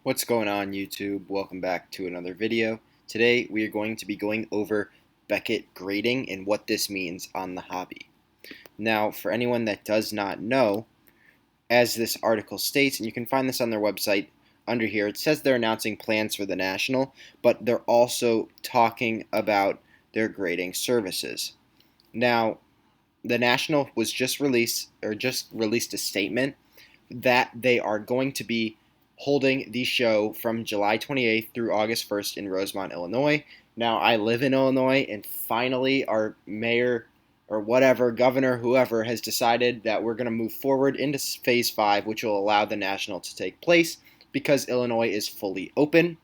What's going on, YouTube? Welcome back to another video. Today we are going to be going over Beckett grading and what this means on the hobby. Now, for anyone that does not know, as this article states, and you can find this on their website under here, it says they're announcing plans for the National, but they're also talking about their grading services. Now, the National was just released a statement that they are going to be holding the show from July 28th through August 1st in Rosemont, Illinois. Now, I live in Illinois, and finally, our mayor or whatever, governor, whoever, has decided that we're going to move forward into phase 5, which will allow the national to take place because Illinois is fully open.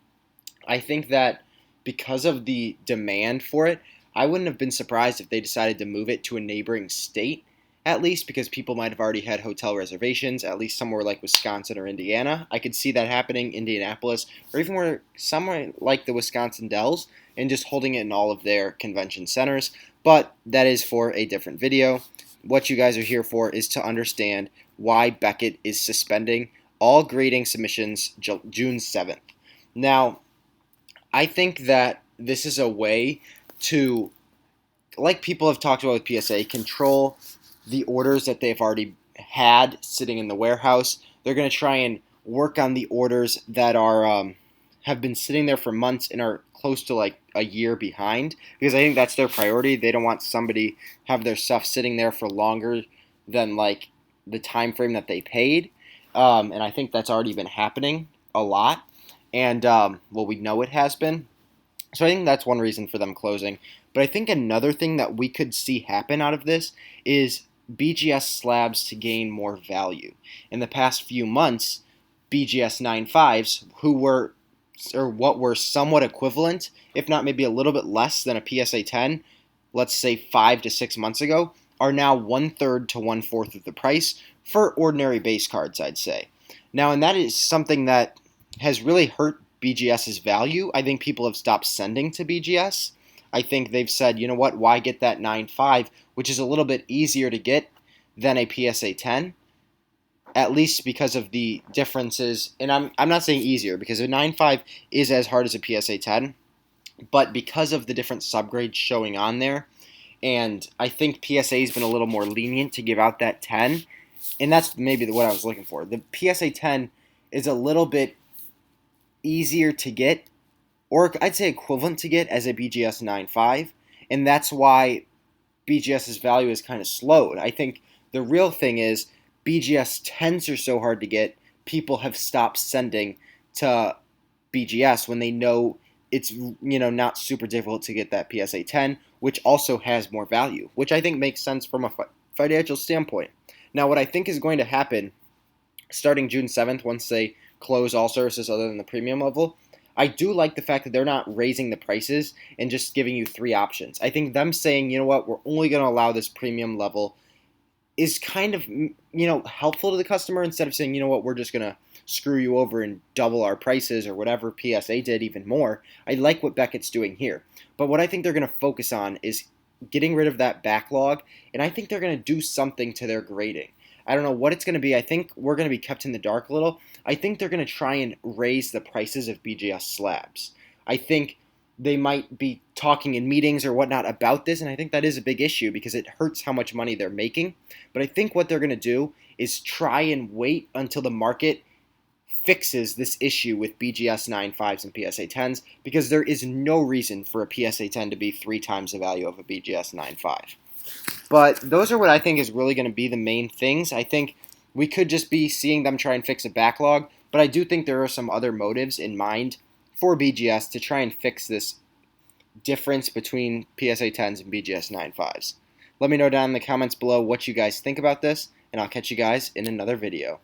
I think that because of the demand for it, I wouldn't have been surprised if they decided to move it to a neighboring state, at least because people might have already had hotel reservations, at least somewhere like Wisconsin or Indiana. I could see that happening, Indianapolis, or even where somewhere like the Wisconsin Dells, and just holding it in all of their convention centers. But that is for a different video. What you guys are here for is to understand why Beckett is suspending all grading submissions June 7th. Now, I think that this is a way to, like people have talked about with PSA, control the orders that they've already had sitting in the warehouse. They're going to try and work on the orders that are have been sitting there for months and are close to like a year behind, because I think that's their priority. They don't want somebody have their stuff sitting there for longer than like the time frame that they paid, and I think that's already been happening a lot. And well, we know it has been. So I think that's one reason for them closing. But I think another thing that we could see happen out of this is BGS slabs to gain more value. In the past few months, BGS 9.5s, who were or what were somewhat equivalent, if not maybe a little bit less than a PSA 10, let's say 5 to 6 months ago, are now 1/3 to 1/4 of the price for ordinary base cards, I'd say. Now, and that is something that has really hurt BGS's value. I think people have stopped sending to BGS. I think they've said, you know what, why get that 9.5, which is a little bit easier to get than a PSA 10, at least because of the differences. And I'm not saying easier, because a 9.5 is as hard as a PSA 10, but because of the different subgrades showing on there, and I think PSA has been a little more lenient to give out that 10, and that's maybe what I was looking for. The PSA 10 is a little bit easier to get, or I'd say equivalent to get as a BGS 9.5, and that's why BGS's value is kind of slowed. I think the real thing is BGS 10s are so hard to get, people have stopped sending to BGS when they know it's not super difficult to get that PSA 10, which also has more value, which I think makes sense from a financial standpoint. Now, what I think is going to happen starting June 7th, once they close all services other than the premium level, I do like the fact that they're not raising the prices and just giving you 3 options. I think them saying, you know what, we're only going to allow this premium level is kind of, helpful to the customer, instead of saying, you know what, we're just going to screw you over and double our prices or whatever PSA did even more. I like what Beckett's doing here. But what I think they're going to focus on is getting rid of that backlog, and I think they're going to do something to their grading. I don't know what it's going to be. I think we're going to be kept in the dark a little. I think they're going to try and raise the prices of BGS slabs. I think they might be talking in meetings or whatnot about this, and I think that is a big issue because it hurts how much money they're making. But I think what they're going to do is try and wait until the market fixes this issue with BGS 9.5s and PSA 10s, because there is no reason for a PSA 10 to be 3 times the value of a BGS 9.5. But those are what I think is really going to be the main things. I think we could just be seeing them try and fix a backlog, but I do think there are some other motives in mind for BGS to try and fix this difference between PSA 10s and BGS 9.5s. Let me know down in the comments below what you guys think about this, and I'll catch you guys in another video.